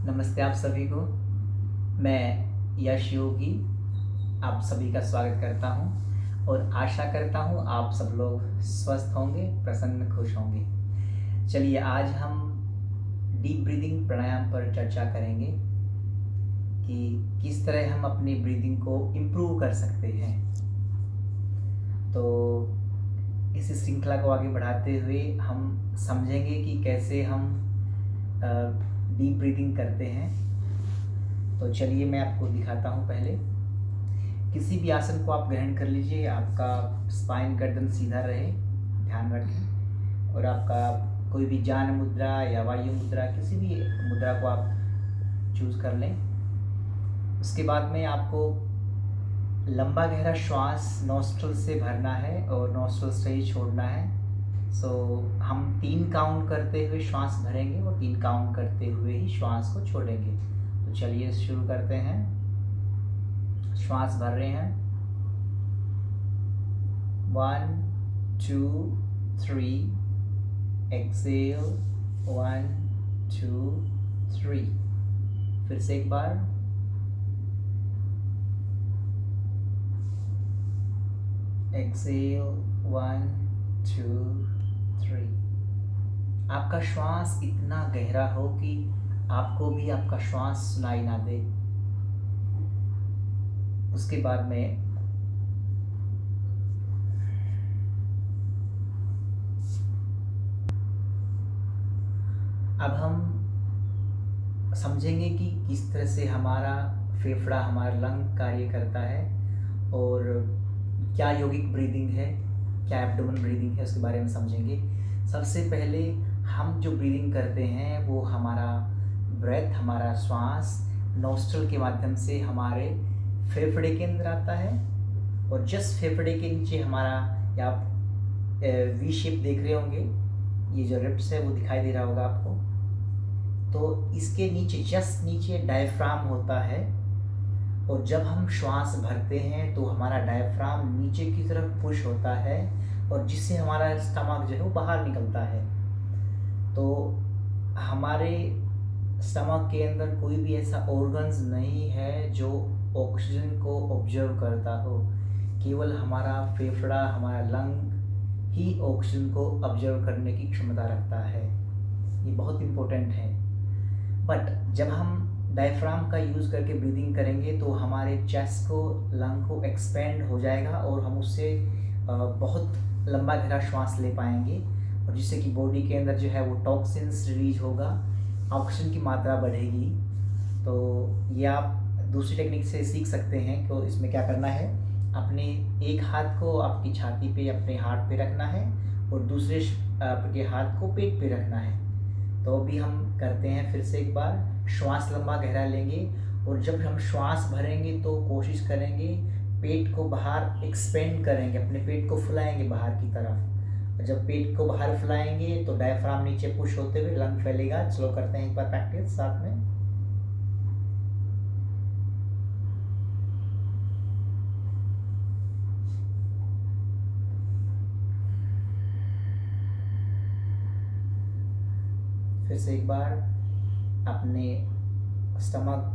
नमस्ते आप सभी को। मैं यश योगी आप सभी का स्वागत करता हूं और आशा करता हूं आप सब लोग स्वस्थ होंगे, प्रसन्न, खुश होंगे। चलिए आज हम डीप ब्रीदिंग प्राणायाम पर चर्चा करेंगे कि किस तरह हम अपनी ब्रीदिंग को इम्प्रूव कर सकते हैं। तो इस श्रृंखला को आगे बढ़ाते हुए हम समझेंगे कि कैसे हम डीप ब्रीदिंग करते हैं। तो चलिए मैं आपको दिखाता हूँ। पहले किसी भी आसन को आप ग्रहण कर लीजिए, आपका स्पाइन गर्दन सीधा रहे, ध्यान रखें। और आपका कोई भी ज्ञान मुद्रा या वायु मुद्रा, किसी भी मुद्रा को आप चूज़ कर लें। उसके बाद में आपको लंबा गहरा श्वास नॉस्ट्रल से भरना है और नॉस्ट्रल से ही छोड़ना है। हम 3 काउंट करते हुए श्वास भरेंगे और 3 काउंट करते हुए ही श्वास को छोड़ेंगे। तो चलिए शुरू करते हैं। श्वास भर रहे हैं, 1 2 3, एक्सेल 1 2 3। फिर से एक बार, एक्सेल 1 2 3। आपका श्वास इतना गहरा हो कि आपको भी आपका श्वास सुनाई ना दे। उसके बाद में अब हम समझेंगे कि किस तरह से हमारा फेफड़ा, हमारा लंग कार्य करता है और क्या यौगिक ब्रीदिंग है, क्या एब्डोमेन ब्रीदिंग है, उसके बारे में समझेंगे। सबसे पहले हम जो ब्रीदिंग करते हैं वो हमारा ब्रेथ, हमारा श्वास नोस्ट्रल के माध्यम से हमारे फेफड़े के अंदर आता है और जस्ट फेफड़े के नीचे हमारा, या आप वी शेप देख रहे होंगे, ये जो रिब्स है वो दिखाई दे रहा होगा आपको। तो इसके नीचे, जस्ट नीचे डायफ्राम होता है और जब हम श्वास भरते हैं तो हमारा डायफ्राम नीचे की तरफ पुश होता है और जिससे हमारा स्टमक जो है वो बाहर निकलता है। तो हमारे स्टमक के अंदर कोई भी ऐसा ऑर्गन्स नहीं है जो ऑक्सीजन को ऑब्जर्व करता हो। केवल हमारा फेफड़ा, हमारा लंग ही ऑक्सीजन को ऑब्जर्व करने की क्षमता रखता है। ये बहुत इम्पोर्टेंट है। बट जब हम डायफ्राम का यूज़ करके ब्रीदिंग करेंगे तो हमारे चेस्ट को, लंग को एक्सपेंड हो जाएगा और हम उससे बहुत लंबा गहरा श्वास ले पाएंगे और जिससे कि बॉडी के अंदर जो है वो टॉक्सिन्स रिलीज होगा, ऑक्सीजन की मात्रा बढ़ेगी। तो ये आप दूसरी टेक्निक से सीख सकते हैं। तो इसमें क्या करना है, अपने एक हाथ को आपकी छाती पे, अपने हार्ट पे रखना है और दूसरे आपके हाथ को पेट पे रखना है। तो अभी हम करते हैं फिर से एक बार। श्वास लंबा गहरा लेंगे और जब हम श्वास भरेंगे तो कोशिश करेंगे पेट को बाहर एक्सपेंड करेंगे, अपने पेट को फुलाएंगे बाहर की तरफ। जब पेट को बाहर फुलाएंगे तो डायफ्राम नीचे पुश होते हुए लंग फैलेगा। चलो करते हैं एक बार प्रैक्टिस साथ में। फिर से एक बार अपने स्टमक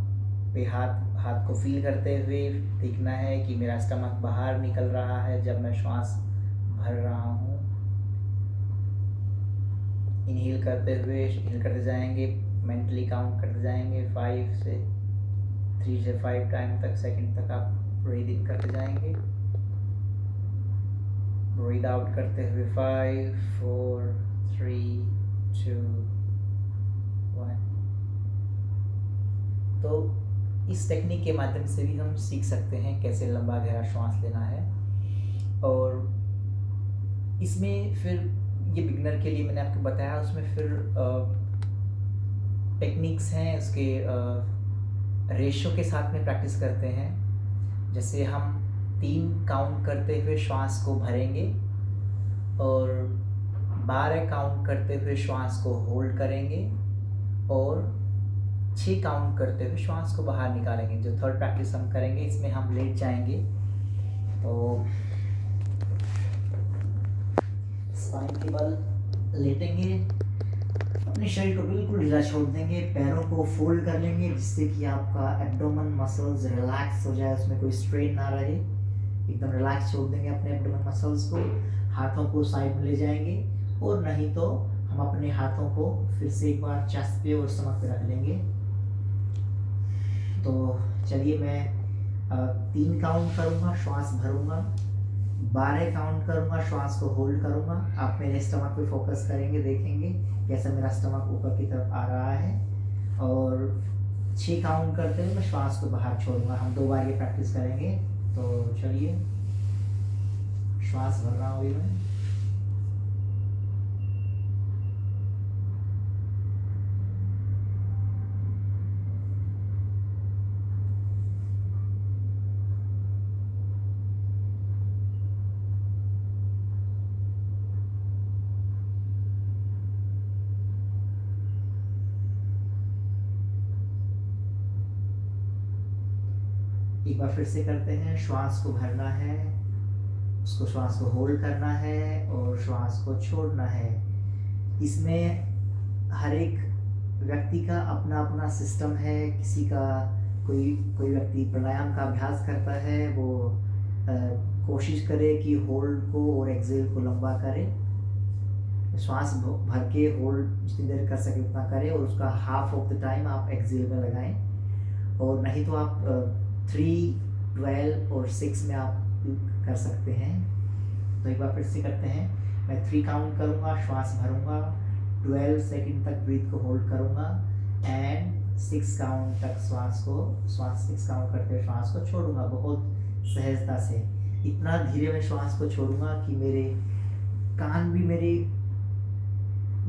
पे हाथ को फील करते हुए देखना है कि मेरा स्टमक बाहर निकल रहा है जब मैं श्वास भर रहा हूँ। इनहेल करते हुए इनहेल करते जाएंगे, मेंटली काउंट करते जाएंगे 3 से 5 टाइम तक, सेकंड तक आप ब्रीद इन करते जाएंगे। ब्रीद आउट करते हुए 5 4 3 2 1। तो इस टेक्निक के माध्यम से भी हम सीख सकते हैं कैसे लंबा गहरा श्वास लेना है। और इसमें फिर ये बिगनर के लिए मैंने आपको बताया, उसमें फिर टेक्निक्स हैं, उसके रेशो के साथ में प्रैक्टिस करते हैं। जैसे हम 3 काउंट करते हुए श्वास को भरेंगे और 12 काउंट करते हुए श्वास को होल्ड करेंगे और 6 काउंट करते हुए श्वास को बाहर निकालेंगे। जो थर्ड प्रैक्टिस हम करेंगे इसमें हम लेट जाएंगे। तो स्पाइन के बल लेटेंगे अपने शरीर को बिल्कुल ढीला छोड़ देंगे, पैरों को फोल्ड कर लेंगे जिससे कि आपका एब्डोमेन मसल्स रिलैक्स हो जाए, उसमें कोई स्ट्रेन ना रहे। एकदम रिलैक्स छोड़ देंगे अपने एब्डोमेन मसल्स को। हाथों को साइड में ले जाएंगे, और नहीं तो हम अपने हाथों को फिर से एक बार चेस्ट पे और स्टमक पे रख लेंगे। तो चलिए, मैं 3 काउंट करूँगा, श्वास भरूँगा, 12 काउंट करूँगा, श्वास को होल्ड करूँगा। आप मेरे स्टमक पे फोकस करेंगे, देखेंगे कैसा मेरा स्टमक ऊपर की तरफ आ रहा है, और 6 काउंट करते हुए मैं श्वास को बाहर छोड़ूंगा। हम 2 बार ये प्रैक्टिस करेंगे। तो चलिए, श्वास भर रहा हूँ मैं। एक बार फिर से करते हैं। श्वास को भरना है, उसको श्वास को होल्ड करना है और श्वास को छोड़ना है। इसमें हर एक व्यक्ति का अपना अपना सिस्टम है। किसी का कोई व्यक्ति प्राणायाम का अभ्यास करता है, वो कोशिश करे कि होल्ड को और एक्सेल को लंबा करे, श्वास भर के होल्ड जितनी देर कर सके उतना करे, और उसका हाफ ऑफ द टाइम आप एक्सेल में लगाएं। और नहीं तो आप 3, 12 और 6 में आप कर सकते हैं। तो एक बार फिर से करते हैं। मैं 3 काउंट करूँगा, श्वास भरूँगा, 12 सेकंड तक ब्रीथ को होल्ड करूँगा, एंड 6 काउंट तक श्वास 6 काउंट करते हुए श्वास को छोड़ूंगा बहुत सहजता से। इतना धीरे में श्वास को छोड़ूंगा कि मेरे कान भी मेरे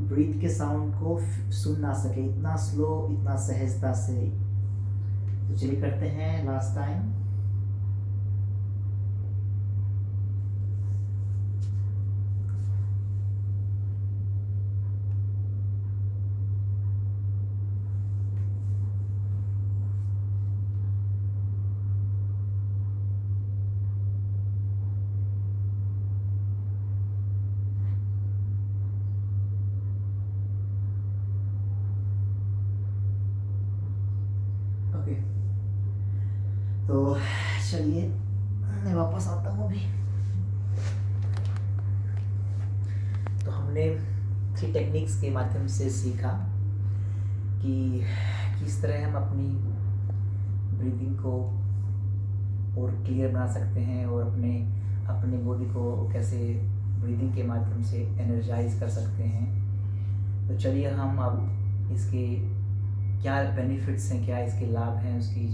ब्रीथ के साउंड को सुन ना सके, इतना स्लो, इतना सहजता से। तो चलिए करते हैं लास्ट टाइम। ओके, तो चलिए मैं वापस आता हूँ अभी। तो हमने 3 टेक्निक्स के माध्यम से सीखा कि किस तरह हम अपनी ब्रीदिंग को और क्लियर बना सकते हैं, और अपने बॉडी को कैसे ब्रीदिंग के माध्यम से एनर्जाइज कर सकते हैं। तो चलिए हम अब इसके क्या बेनिफिट्स हैं, क्या इसके लाभ हैं, उसकी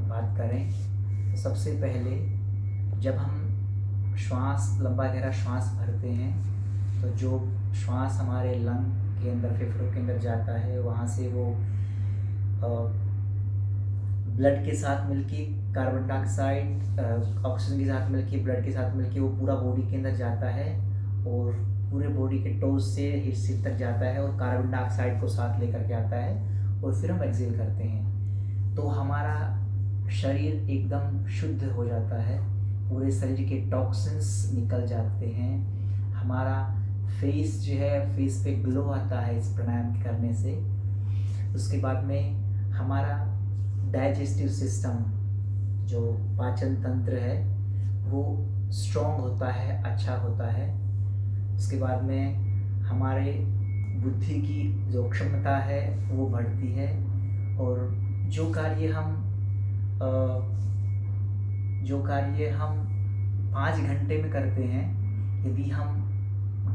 बात करें। तो सबसे पहले, जब हम लंबा गहरा श्वास भरते हैं, तो जो श्वास हमारे लंग के अंदर, फेफड़ों के अंदर जाता है, वहाँ से वो ब्लड के साथ मिलके कार्बन डाइऑक्साइड ऑक्सीजन के साथ मिलके, ब्लड के साथ मिलके वो पूरा बॉडी के अंदर जाता है, और पूरे बॉडी के टोज से सिर तक जाता है, और कार्बन डाइऑक्साइड को साथ लेकर के आता है, और फिर हम एक्सेल करते हैं। तो हमारा शरीर एकदम शुद्ध हो जाता है, पूरे शरीर के टॉक्सिन्स निकल जाते हैं। हमारा फेस जो है, फेस पे ग्लो आता है इस प्राणायाम करने से। उसके बाद में हमारा डाइजेस्टिव सिस्टम, जो पाचन तंत्र है, वो स्ट्रॉन्ग होता है, अच्छा होता है। उसके बाद में हमारे बुद्धि की जो क्षमता है वो बढ़ती है, और जो कार्य हम 5 घंटे में करते हैं, यदि हम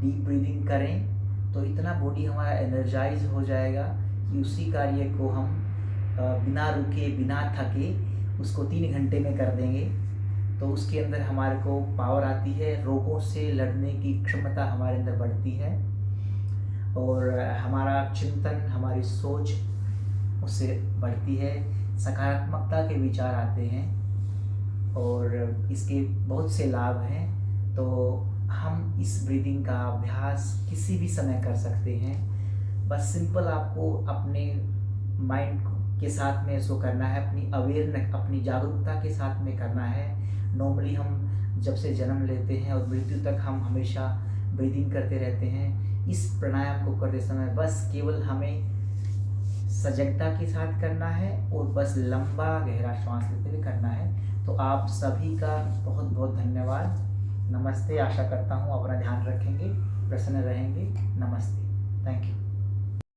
डीप ब्रीदिंग करें तो इतना बॉडी हमारा एनर्जाइज हो जाएगा कि उसी कार्य को हम बिना रुके, बिना थके उसको 3 घंटे में कर देंगे। तो उसके अंदर हमारे को पावर आती है, रोगों से लड़ने की क्षमता हमारे अंदर बढ़ती है, और हमारा चिंतन, हमारी सोच उससे बढ़ती है, सकारात्मकता के विचार आते हैं, और इसके बहुत से लाभ हैं। तो हम इस ब्रीदिंग का अभ्यास किसी भी समय कर सकते हैं। बस सिंपल आपको अपने माइंड के साथ में इसको करना है, अपनी जागरूकता के साथ में करना है। नॉर्मली हम जब से जन्म लेते हैं और मृत्यु तक हम हमेशा ब्रीदिंग करते रहते हैं। इस प्राणायाम को करते समय बस केवल हमें सजगता के साथ करना है और बस लंबा गहरा श्वास लेते हुए करना है। तो आप सभी का बहुत बहुत धन्यवाद। नमस्ते। आशा करता हूँ अपना ध्यान रखेंगे, प्रसन्न रहेंगे। नमस्ते। Thank you.